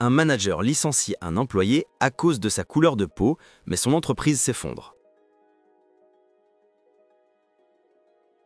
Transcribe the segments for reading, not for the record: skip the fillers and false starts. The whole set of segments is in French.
Un manager licencie un employé à cause de sa couleur de peau, mais son entreprise s'effondre.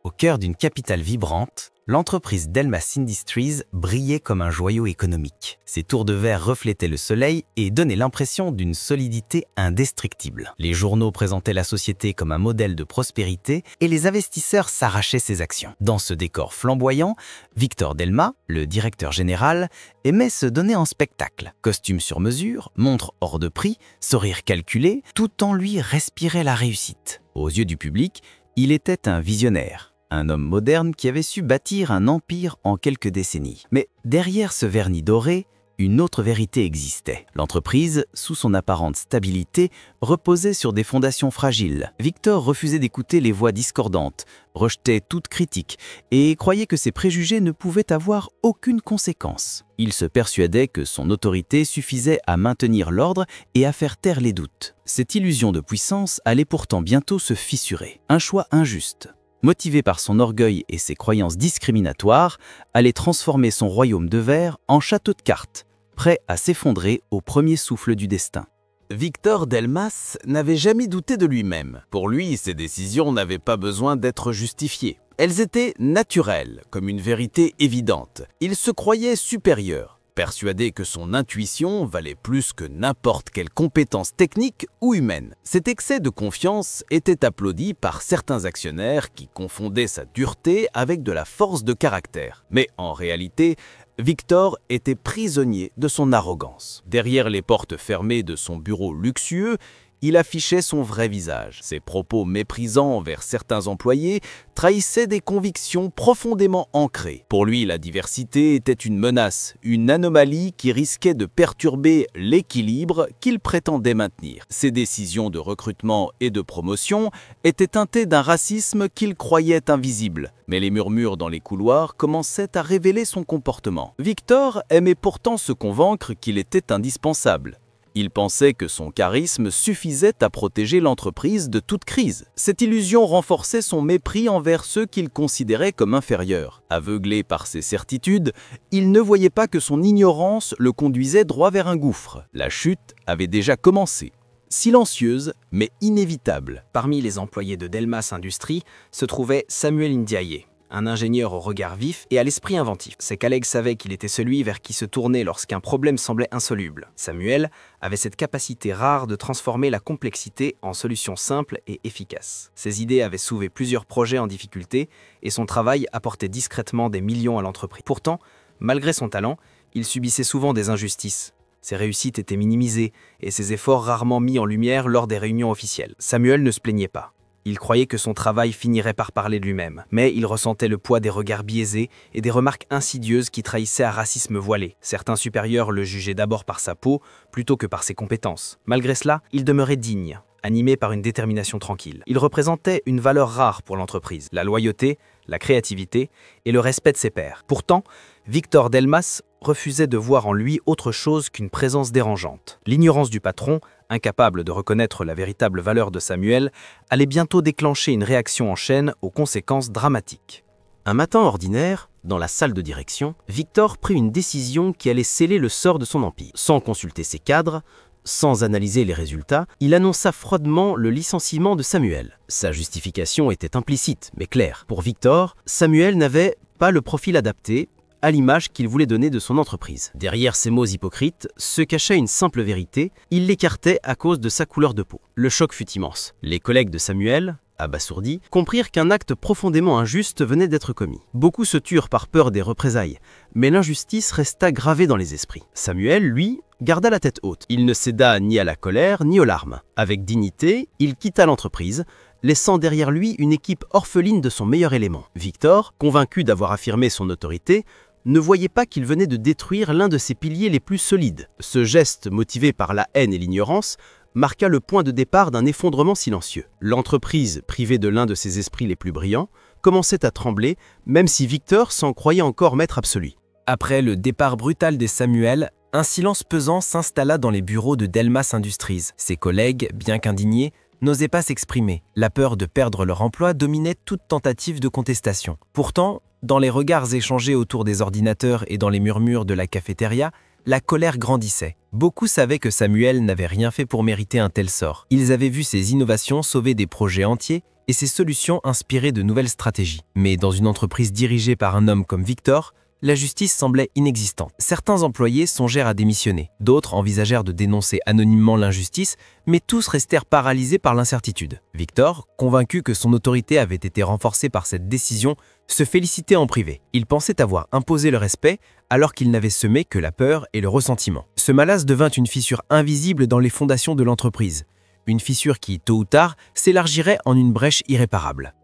Au cœur d'une capitale vibrante, l'entreprise Delmas Industries brillait comme un joyau économique. Ses tours de verre reflétaient le soleil et donnaient l'impression d'une solidité indestructible. Les journaux présentaient la société comme un modèle de prospérité et les investisseurs s'arrachaient ses actions. Dans ce décor flamboyant, Victor Delmas, le directeur général, aimait se donner en spectacle. Costume sur mesure, montre hors de prix, sourire calculé, tout en lui respirait la réussite. Aux yeux du public, il était un visionnaire. Un homme moderne qui avait su bâtir un empire en quelques décennies. Mais derrière ce vernis doré, une autre vérité existait. L'entreprise, sous son apparente stabilité, reposait sur des fondations fragiles. Victor refusait d'écouter les voix discordantes, rejetait toute critique et croyait que ses préjugés ne pouvaient avoir aucune conséquence. Il se persuadait que son autorité suffisait à maintenir l'ordre et à faire taire les doutes. Cette illusion de puissance allait pourtant bientôt se fissurer. Un choix injuste, motivé par son orgueil et ses croyances discriminatoires, allait transformer son royaume de verre en château de cartes, prêt à s'effondrer au premier souffle du destin. Victor Delmas n'avait jamais douté de lui-même. Pour lui, ses décisions n'avaient pas besoin d'être justifiées. Elles étaient naturelles, comme une vérité évidente. Il se croyait supérieur, persuadé que son intuition valait plus que n'importe quelle compétence technique ou humaine. Cet excès de confiance était applaudi par certains actionnaires qui confondaient sa dureté avec de la force de caractère. Mais en réalité, Victor était prisonnier de son arrogance. Derrière les portes fermées de son bureau luxueux, il affichait son vrai visage. Ses propos méprisants envers certains employés trahissaient des convictions profondément ancrées. Pour lui, la diversité était une menace, une anomalie qui risquait de perturber l'équilibre qu'il prétendait maintenir. Ses décisions de recrutement et de promotion étaient teintées d'un racisme qu'il croyait invisible. Mais les murmures dans les couloirs commençaient à révéler son comportement. Victor aimait pourtant se convaincre qu'il était indispensable. Il pensait que son charisme suffisait à protéger l'entreprise de toute crise. Cette illusion renforçait son mépris envers ceux qu'il considérait comme inférieurs. Aveuglé par ses certitudes, il ne voyait pas que son ignorance le conduisait droit vers un gouffre. La chute avait déjà commencé. Silencieuse, mais inévitable. Parmi les employés de Delmas Industries se trouvait Samuel Ndiaye, un ingénieur au regard vif et à l'esprit inventif. Ses collègues savaient qu'il était celui vers qui se tourner lorsqu'un problème semblait insoluble. Samuel avait cette capacité rare de transformer la complexité en solutions simples et efficaces. Ses idées avaient sauvé plusieurs projets en difficulté et son travail apportait discrètement des millions à l'entreprise. Pourtant, malgré son talent, il subissait souvent des injustices. Ses réussites étaient minimisées et ses efforts rarement mis en lumière lors des réunions officielles. Samuel ne se plaignait pas. Il croyait que son travail finirait par parler de lui-même, mais il ressentait le poids des regards biaisés et des remarques insidieuses qui trahissaient un racisme voilé. Certains supérieurs le jugeaient d'abord par sa peau plutôt que par ses compétences. Malgré cela, il demeurait digne, animé par une détermination tranquille. Il représentait une valeur rare pour l'entreprise, la loyauté, la créativité et le respect de ses pairs. Pourtant, Victor Delmas refusait de voir en lui autre chose qu'une présence dérangeante. L'ignorance du patron, incapable de reconnaître la véritable valeur de Samuel, allait bientôt déclencher une réaction en chaîne aux conséquences dramatiques. Un matin ordinaire, dans la salle de direction, Victor prit une décision qui allait sceller le sort de son empire. Sans consulter ses cadres, sans analyser les résultats, il annonça froidement le licenciement de Samuel. Sa justification était implicite, mais claire. Pour Victor, Samuel n'avait pas le profil adapté à l'image qu'il voulait donner de son entreprise. Derrière ces mots hypocrites se cachait une simple vérité, il l'écartait à cause de sa couleur de peau. Le choc fut immense. Les collègues de Samuel, abasourdis, comprirent qu'un acte profondément injuste venait d'être commis. Beaucoup se turent par peur des représailles, mais l'injustice resta gravée dans les esprits. Samuel, lui, garda la tête haute. Il ne céda ni à la colère ni aux larmes. Avec dignité, il quitta l'entreprise, laissant derrière lui une équipe orpheline de son meilleur élément. Victor, convaincu d'avoir affirmé son autorité, ne voyait pas qu'il venait de détruire l'un de ses piliers les plus solides. Ce geste, motivé par la haine et l'ignorance, marqua le point de départ d'un effondrement silencieux. L'entreprise, privée de l'un de ses esprits les plus brillants, commençait à trembler, même si Victor s'en croyait encore maître absolu. Après le départ brutal des Samuel, un silence pesant s'installa dans les bureaux de Delmas Industries. Ses collègues, bien qu'indignés, n'osaient pas s'exprimer. La peur de perdre leur emploi dominait toute tentative de contestation. Pourtant, dans les regards échangés autour des ordinateurs et dans les murmures de la cafétéria, la colère grandissait. Beaucoup savaient que Samuel n'avait rien fait pour mériter un tel sort. Ils avaient vu ses innovations sauver des projets entiers et ses solutions inspirer de nouvelles stratégies. Mais dans une entreprise dirigée par un homme comme Victor, la justice semblait inexistante. Certains employés songèrent à démissionner, d'autres envisagèrent de dénoncer anonymement l'injustice, mais tous restèrent paralysés par l'incertitude. Victor, convaincu que son autorité avait été renforcée par cette décision, se félicitait en privé. Il pensait avoir imposé le respect alors qu'il n'avait semé que la peur et le ressentiment. Ce malaise devint une fissure invisible dans les fondations de l'entreprise. Une fissure qui, tôt ou tard, s'élargirait en une brèche irréparable.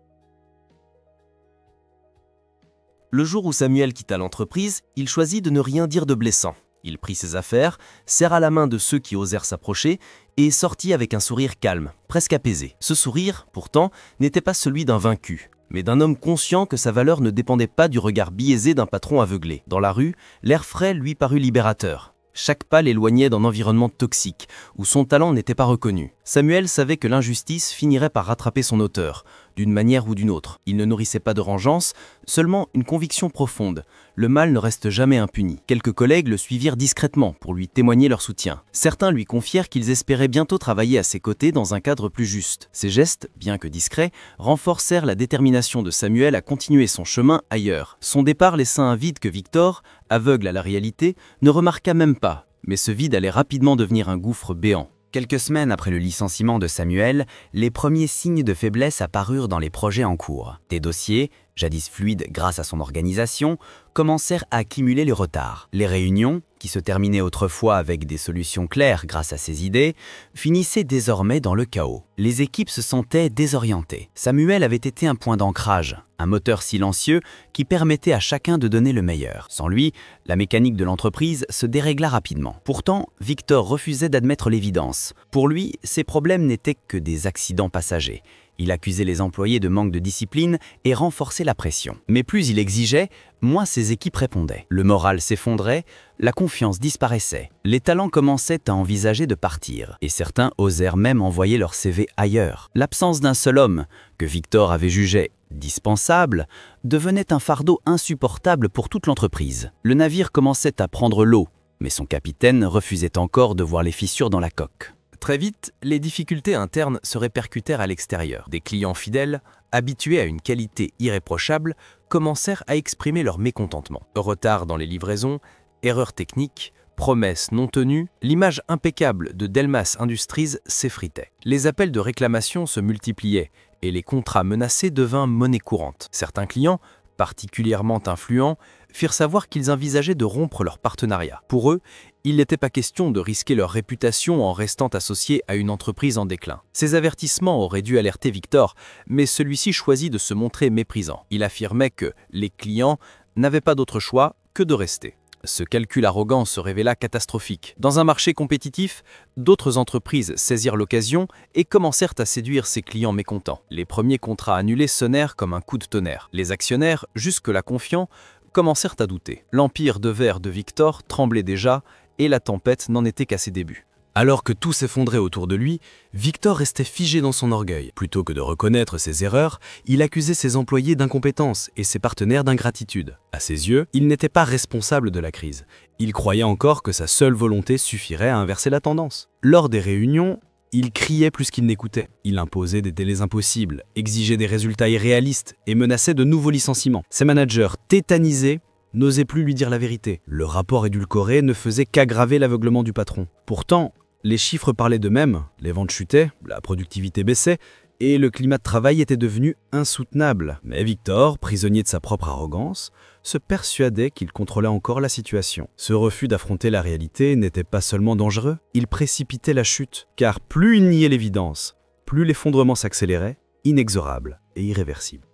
Le jour où Samuel quitta l'entreprise, il choisit de ne rien dire de blessant. Il prit ses affaires, serra la main de ceux qui osèrent s'approcher et sortit avec un sourire calme, presque apaisé. Ce sourire, pourtant, n'était pas celui d'un vaincu, mais d'un homme conscient que sa valeur ne dépendait pas du regard biaisé d'un patron aveuglé. Dans la rue, l'air frais lui parut libérateur. Chaque pas l'éloignait d'un environnement toxique, où son talent n'était pas reconnu. Samuel savait que l'injustice finirait par rattraper son auteur, d'une manière ou d'une autre. Il ne nourrissait pas de vengeance, seulement une conviction profonde. Le mal ne reste jamais impuni. Quelques collègues le suivirent discrètement pour lui témoigner leur soutien. Certains lui confièrent qu'ils espéraient bientôt travailler à ses côtés dans un cadre plus juste. Ces gestes, bien que discrets, renforcèrent la détermination de Samuel à continuer son chemin ailleurs. Son départ laissa un vide que Victor, aveugle à la réalité, ne remarqua même pas, mais ce vide allait rapidement devenir un gouffre béant. Quelques semaines après le licenciement de Samuel, les premiers signes de faiblesse apparurent dans les projets en cours. Des dossiers, jadis fluides grâce à son organisation, commencèrent à accumuler les retards. Les réunions, qui se terminaient autrefois avec des solutions claires grâce à ses idées, finissaient désormais dans le chaos. Les équipes se sentaient désorientées. Samuel avait été un point d'ancrage, un moteur silencieux qui permettait à chacun de donner le meilleur. Sans lui, la mécanique de l'entreprise se dérégla rapidement. Pourtant, Victor refusait d'admettre l'évidence. Pour lui, ces problèmes n'étaient que des accidents passagers. Il accusait les employés de manque de discipline et renforçait la pression. Mais plus il exigeait, moins ses équipes répondaient. Le moral s'effondrait, la confiance disparaissait. Les talents commençaient à envisager de partir, et certains osèrent même envoyer leur CV ailleurs. L'absence d'un seul homme, que Victor avait jugé dispensable, devenait un fardeau insupportable pour toute l'entreprise. Le navire commençait à prendre l'eau, mais son capitaine refusait encore de voir les fissures dans la coque. Très vite, les difficultés internes se répercutèrent à l'extérieur. Des clients fidèles, habitués à une qualité irréprochable, commencèrent à exprimer leur mécontentement. Retard dans les livraisons, erreurs techniques, promesses non tenues, l'image impeccable de Delmas Industries s'effritait. Les appels de réclamation se multipliaient et les contrats menacés devinrent monnaie courante. Certains clients, particulièrement influents, firent savoir qu'ils envisageaient de rompre leur partenariat. Pour eux, il n'était pas question de risquer leur réputation en restant associés à une entreprise en déclin. Ces avertissements auraient dû alerter Victor, mais celui-ci choisit de se montrer méprisant. Il affirmait que les clients n'avaient pas d'autre choix que de rester. Ce calcul arrogant se révéla catastrophique. Dans un marché compétitif, d'autres entreprises saisirent l'occasion et commencèrent à séduire ces clients mécontents. Les premiers contrats annulés sonnèrent comme un coup de tonnerre. Les actionnaires, jusque-là confiants, commencèrent à douter. L'empire de verre de Victor tremblait déjà et la tempête n'en était qu'à ses débuts. Alors que tout s'effondrait autour de lui, Victor restait figé dans son orgueil. Plutôt que de reconnaître ses erreurs, il accusait ses employés d'incompétence et ses partenaires d'ingratitude. À ses yeux, il n'était pas responsable de la crise. Il croyait encore que sa seule volonté suffirait à inverser la tendance. Lors des réunions, il criait plus qu'il n'écoutait. Il imposait des délais impossibles, exigeait des résultats irréalistes et menaçait de nouveaux licenciements. Ses managers, tétanisés, n'osaient plus lui dire la vérité. Le rapport édulcoré ne faisait qu'aggraver l'aveuglement du patron. Pourtant, les chiffres parlaient d'eux-mêmes, les ventes chutaient, la productivité baissait, et le climat de travail était devenu insoutenable. Mais Victor, prisonnier de sa propre arrogance, se persuadait qu'il contrôlait encore la situation. Ce refus d'affronter la réalité n'était pas seulement dangereux, il précipitait la chute, car plus il niait l'évidence, plus l'effondrement s'accélérait, inexorable et irréversible.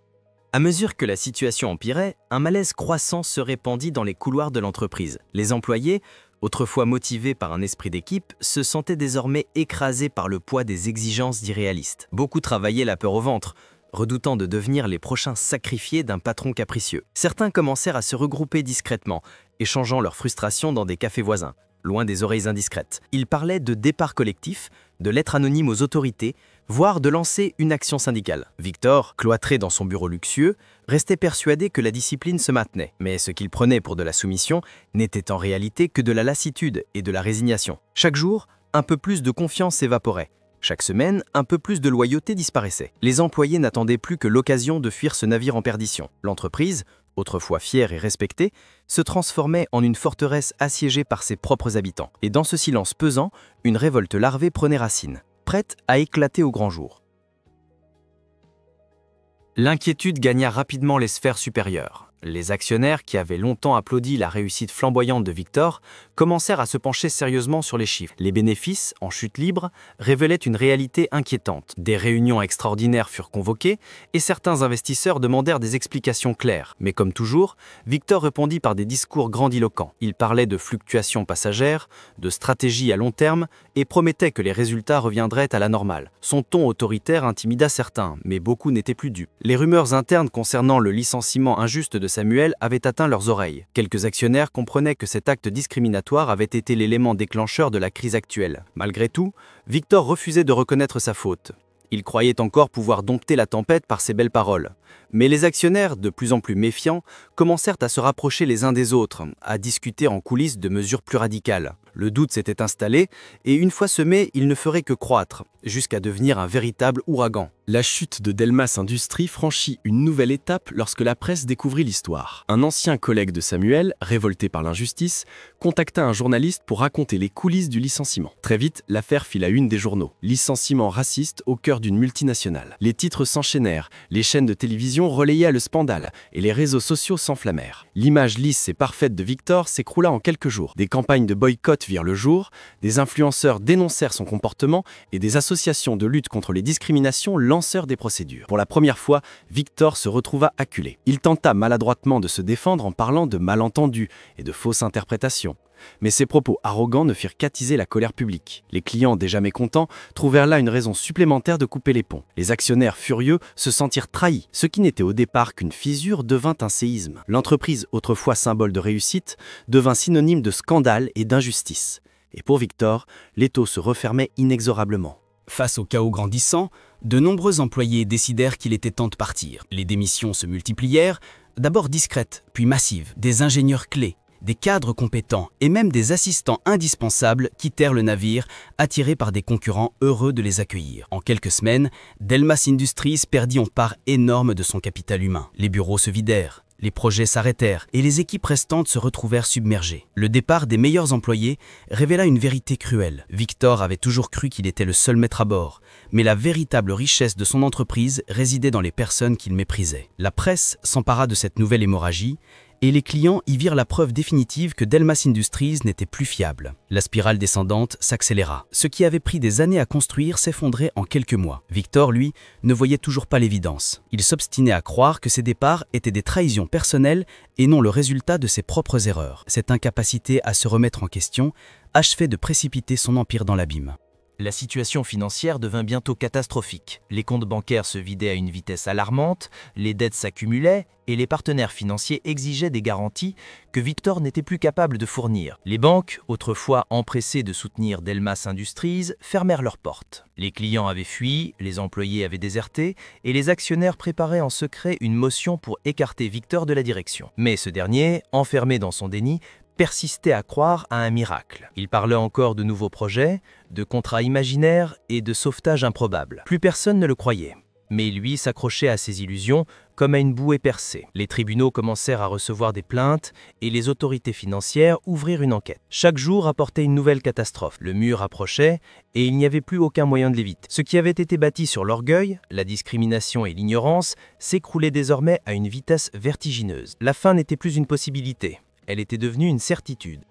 À mesure que la situation empirait, un malaise croissant se répandit dans les couloirs de l'entreprise. Les employés, autrefois motivés par un esprit d'équipe, se sentaient désormais écrasés par le poids des exigences d'irréalistes. Beaucoup travaillaient la peur au ventre, redoutant de devenir les prochains sacrifiés d'un patron capricieux. Certains commencèrent à se regrouper discrètement, échangeant leurs frustrations dans des cafés voisins. loin des oreilles indiscrètes. Il parlait de départ collectif, de lettres anonymes aux autorités, voire de lancer une action syndicale. Victor, cloîtré dans son bureau luxueux, restait persuadé que la discipline se maintenait. Mais ce qu'il prenait pour de la soumission n'était en réalité que de la lassitude et de la résignation. Chaque jour, un peu plus de confiance s'évaporait. Chaque semaine, un peu plus de loyauté disparaissait. Les employés n'attendaient plus que l'occasion de fuir ce navire en perdition. L'entreprise, autrefois fière et respectée, se transformait en une forteresse assiégée par ses propres habitants. Et dans ce silence pesant, une révolte larvée prenait racine, prête à éclater au grand jour. L'inquiétude gagna rapidement les sphères supérieures. Les actionnaires, qui avaient longtemps applaudi la réussite flamboyante de Victor, commencèrent à se pencher sérieusement sur les chiffres. Les bénéfices, en chute libre, révélaient une réalité inquiétante. Des réunions extraordinaires furent convoquées et certains investisseurs demandèrent des explications claires. Mais comme toujours, Victor répondit par des discours grandiloquents. Il parlait de fluctuations passagères, de stratégie à long terme et promettait que les résultats reviendraient à la normale. Son ton autoritaire intimida certains, mais beaucoup n'étaient plus dupes. Les rumeurs internes concernant le licenciement injuste de Samuel avaient atteint leurs oreilles. Quelques actionnaires comprenaient que cet acte discriminatoire avait été l'élément déclencheur de la crise actuelle. Malgré tout, Victor refusait de reconnaître sa faute. Il croyait encore pouvoir dompter la tempête par ses belles paroles. Mais les actionnaires, de plus en plus méfiants, commencèrent à se rapprocher les uns des autres, à discuter en coulisses de mesures plus radicales. Le doute s'était installé, et une fois semé, il ne ferait que croître, jusqu'à devenir un véritable ouragan. La chute de Delmas Industries franchit une nouvelle étape lorsque la presse découvrit l'histoire. Un ancien collègue de Samuel, révolté par l'injustice, contacta un journaliste pour raconter les coulisses du licenciement. Très vite, l'affaire fit la une des journaux. Licenciement raciste au cœur d'une multinationale. Les titres s'enchaînèrent, les chaînes de télévision relayaient le scandale, et les réseaux sociaux s'enflammèrent. L'image lisse et parfaite de Victor s'écroula en quelques jours. Des campagnes de boycott virent le jour, des influenceurs dénoncèrent son comportement et des associations de lutte contre les discriminations lancèrent des procédures. Pour la première fois, Victor se retrouva acculé. Il tenta maladroitement de se défendre en parlant de malentendus et de fausses interprétations. Mais ses propos arrogants ne firent qu'attiser la colère publique. Les clients, déjà mécontents, trouvèrent là une raison supplémentaire de couper les ponts. Les actionnaires furieux se sentirent trahis. Ce qui n'était au départ qu'une fissure devint un séisme. L'entreprise, autrefois symbole de réussite, devint synonyme de scandale et d'injustice. Et pour Victor, l'étau se refermait inexorablement. Face au chaos grandissant, de nombreux employés décidèrent qu'il était temps de partir. Les démissions se multiplièrent, d'abord discrètes, puis massives. Des ingénieurs clés, des cadres compétents et même des assistants indispensables quittèrent le navire, attirés par des concurrents heureux de les accueillir. En quelques semaines, Delmas Industries perdit une part énorme de son capital humain. Les bureaux se vidèrent. Les projets s'arrêtèrent et les équipes restantes se retrouvèrent submergées. Le départ des meilleurs employés révéla une vérité cruelle. Victor avait toujours cru qu'il était le seul maître à bord, mais la véritable richesse de son entreprise résidait dans les personnes qu'il méprisait. La presse s'empara de cette nouvelle hémorragie et les clients y virent la preuve définitive que Delmas Industries n'était plus fiable. La spirale descendante s'accéléra. Ce qui avait pris des années à construire s'effondrait en quelques mois. Victor, lui, ne voyait toujours pas l'évidence. Il s'obstinait à croire que ses départs étaient des trahisons personnelles et non le résultat de ses propres erreurs. Cette incapacité à se remettre en question achevait de précipiter son empire dans l'abîme. La situation financière devint bientôt catastrophique. Les comptes bancaires se vidaient à une vitesse alarmante, les dettes s'accumulaient et les partenaires financiers exigeaient des garanties que Victor n'était plus capable de fournir. Les banques, autrefois empressées de soutenir Delmas Industries, fermèrent leurs portes. Les clients avaient fui, les employés avaient déserté et les actionnaires préparaient en secret une motion pour écarter Victor de la direction. Mais ce dernier, enfermé dans son déni, persistait à croire à un miracle. Il parlait encore de nouveaux projets, de contrats imaginaires et de sauvetages improbables. Plus personne ne le croyait. Mais lui s'accrochait à ses illusions comme à une bouée percée. Les tribunaux commencèrent à recevoir des plaintes et les autorités financières ouvrirent une enquête. Chaque jour apportait une nouvelle catastrophe. Le mur approchait et il n'y avait plus aucun moyen de l'éviter. Ce qui avait été bâti sur l'orgueil, la discrimination et l'ignorance s'écroulait désormais à une vitesse vertigineuse. La fin n'était plus une possibilité. Elle était devenue une certitude.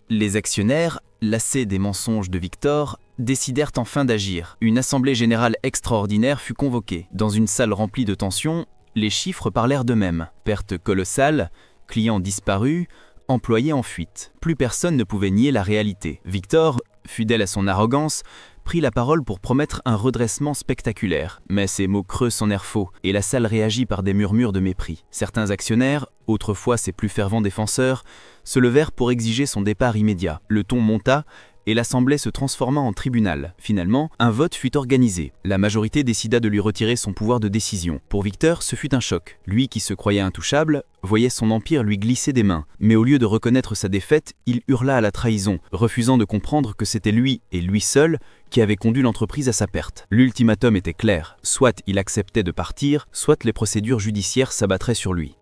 Les actionnaires, lassés des mensonges de Victor, décidèrent enfin d'agir. Une assemblée générale extraordinaire fut convoquée. Dans une salle remplie de tensions, les chiffres parlèrent d'eux-mêmes. Pertes colossales, clients disparus, employés en fuite. Plus personne ne pouvait nier la réalité. Victor, fidèle à son arrogance, prit la parole pour promettre un redressement spectaculaire, mais ses mots creux sonnèrent faux, et la salle réagit par des murmures de mépris. Certains actionnaires, autrefois ses plus fervents défenseurs, se levèrent pour exiger son départ immédiat. Le ton monta, et l'Assemblée se transforma en tribunal. Finalement, un vote fut organisé. La majorité décida de lui retirer son pouvoir de décision. Pour Victor, ce fut un choc. Lui qui se croyait intouchable, voyait son empire lui glisser des mains. Mais au lieu de reconnaître sa défaite, il hurla à la trahison, refusant de comprendre que c'était lui, et lui seul, qui avait conduit l'entreprise à sa perte. L'ultimatum était clair. Soit il acceptait de partir, soit les procédures judiciaires s'abattraient sur lui.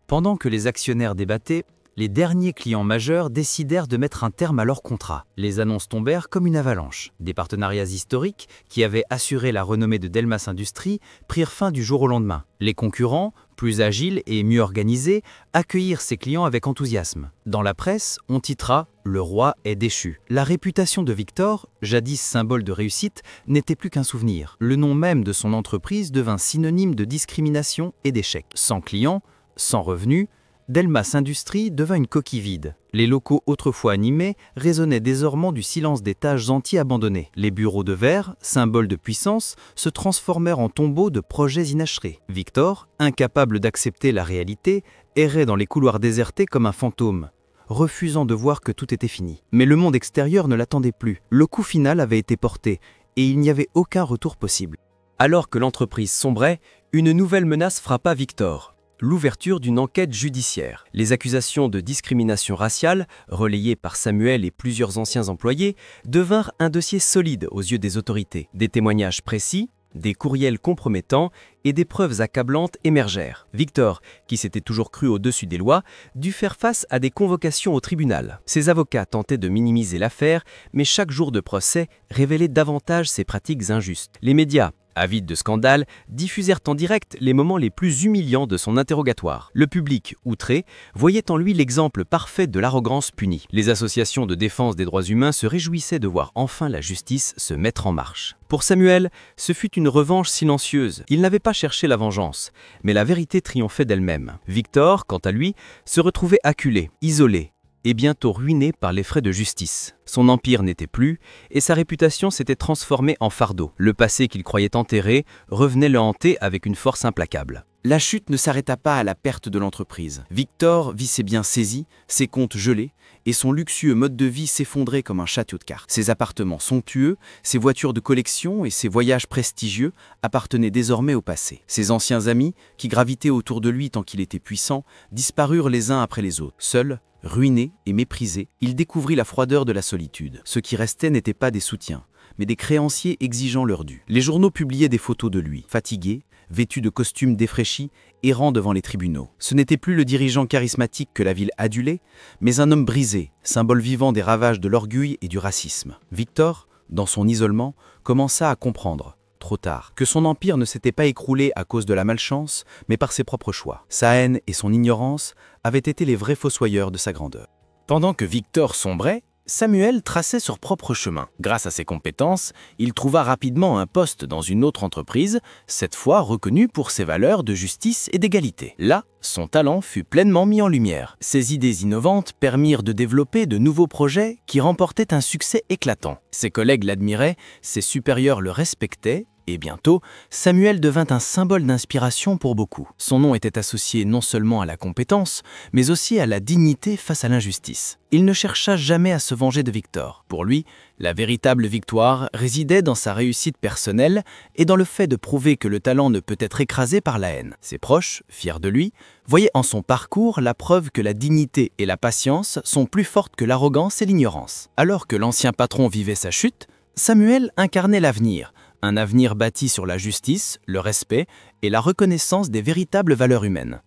Pendant que les actionnaires débattaient, les derniers clients majeurs décidèrent de mettre un terme à leur contrat. Les annonces tombèrent comme une avalanche. Des partenariats historiques, qui avaient assuré la renommée de Delmas Industries, prirent fin du jour au lendemain. Les concurrents, plus agiles et mieux organisés, accueillirent ces clients avec enthousiasme. Dans la presse, on titra « Le roi est déchu ». La réputation de Victor, jadis symbole de réussite, n'était plus qu'un souvenir. Le nom même de son entreprise devint synonyme de discrimination et d'échec. Sans clients, sans revenus, Delmas Industries devint une coquille vide. Les locaux autrefois animés résonnaient désormais du silence d'étages entiers abandonnés. Les bureaux de verre, symboles de puissance, se transformèrent en tombeaux de projets inachevés. Victor, incapable d'accepter la réalité, errait dans les couloirs désertés comme un fantôme, refusant de voir que tout était fini. Mais le monde extérieur ne l'attendait plus. Le coup final avait été porté, et il n'y avait aucun retour possible. Alors que l'entreprise sombrait, une nouvelle menace frappa Victor. L'ouverture d'une enquête judiciaire. Les accusations de discrimination raciale, relayées par Samuel et plusieurs anciens employés, devinrent un dossier solide aux yeux des autorités. Des témoignages précis, des courriels compromettants et des preuves accablantes émergèrent. Victor, qui s'était toujours cru au-dessus des lois, dut faire face à des convocations au tribunal. Ses avocats tentaient de minimiser l'affaire, mais chaque jour de procès révélait davantage ses pratiques injustes. Les médias, avides de scandales, diffusèrent en direct les moments les plus humiliants de son interrogatoire. Le public, outré, voyait en lui l'exemple parfait de l'arrogance punie. Les associations de défense des droits humains se réjouissaient de voir enfin la justice se mettre en marche. Pour Samuel, ce fut une revanche silencieuse. Il n'avait pas cherché la vengeance, mais la vérité triomphait d'elle-même. Victor, quant à lui, se retrouvait acculé, isolé, et bientôt ruiné par les frais de justice. Son empire n'était plus, et sa réputation s'était transformée en fardeau. Le passé qu'il croyait enterré revenait le hanter avec une force implacable. La chute ne s'arrêta pas à la perte de l'entreprise. Victor vit ses biens saisis, ses comptes gelés, et son luxueux mode de vie s'effondrer comme un château de cartes. Ses appartements somptueux, ses voitures de collection et ses voyages prestigieux appartenaient désormais au passé. Ses anciens amis, qui gravitaient autour de lui tant qu'il était puissant, disparurent les uns après les autres. Seul, ruiné et méprisé, il découvrit la froideur de la solitude. Ce qui restait n'était pas des soutiens, mais des créanciers exigeant leur dû. Les journaux publiaient des photos de lui, fatigué, vêtu de costumes défraîchis, errant devant les tribunaux. Ce n'était plus le dirigeant charismatique que la ville adulait, mais un homme brisé, symbole vivant des ravages de l'orgueil et du racisme. Victor, dans son isolement, commença à comprendre, trop tard, que son empire ne s'était pas écroulé à cause de la malchance, mais par ses propres choix. Sa haine et son ignorance avaient été les vrais fossoyeurs de sa grandeur. Pendant que Victor sombrait, Samuel traçait son propre chemin. Grâce à ses compétences, il trouva rapidement un poste dans une autre entreprise, cette fois reconnue pour ses valeurs de justice et d'égalité. Là, son talent fut pleinement mis en lumière. Ses idées innovantes permirent de développer de nouveaux projets qui remportaient un succès éclatant. Ses collègues l'admiraient, ses supérieurs le respectaient, et bientôt, Samuel devint un symbole d'inspiration pour beaucoup. Son nom était associé non seulement à la compétence, mais aussi à la dignité face à l'injustice. Il ne chercha jamais à se venger de Victor. Pour lui, la véritable victoire résidait dans sa réussite personnelle et dans le fait de prouver que le talent ne peut être écrasé par la haine. Ses proches, fiers de lui, voyaient en son parcours la preuve que la dignité et la patience sont plus fortes que l'arrogance et l'ignorance. Alors que l'ancien patron vivait sa chute, Samuel incarnait l'avenir, un avenir bâti sur la justice, le respect et la reconnaissance des véritables valeurs humaines.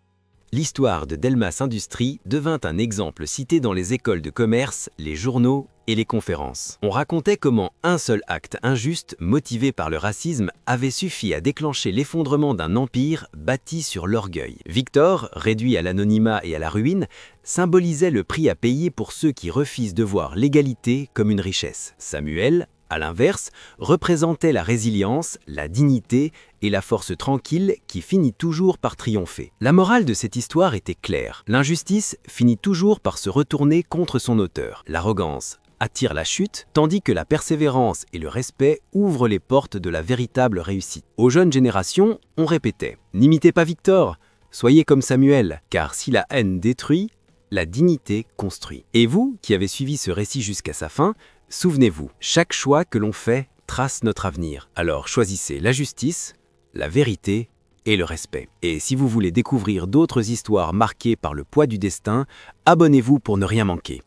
L'histoire de Delmas Industries devint un exemple cité dans les écoles de commerce, les journaux et les conférences. On racontait comment un seul acte injuste, motivé par le racisme, avait suffi à déclencher l'effondrement d'un empire bâti sur l'orgueil. Victor, réduit à l'anonymat et à la ruine, symbolisait le prix à payer pour ceux qui refusent de voir l'égalité comme une richesse. Samuel, à l'inverse, représentait la résilience, la dignité et la force tranquille qui finit toujours par triompher. La morale de cette histoire était claire. L'injustice finit toujours par se retourner contre son auteur. L'arrogance, attire la chute, tandis que la persévérance et le respect ouvrent les portes de la véritable réussite. Aux jeunes générations, on répétait « N'imitez pas Victor, soyez comme Samuel, car si la haine détruit, la dignité construit. » Et vous, qui avez suivi ce récit jusqu'à sa fin, souvenez-vous, chaque choix que l'on fait trace notre avenir. Alors choisissez la justice, la vérité et le respect. Et si vous voulez découvrir d'autres histoires marquées par le poids du destin, abonnez-vous pour ne rien manquer.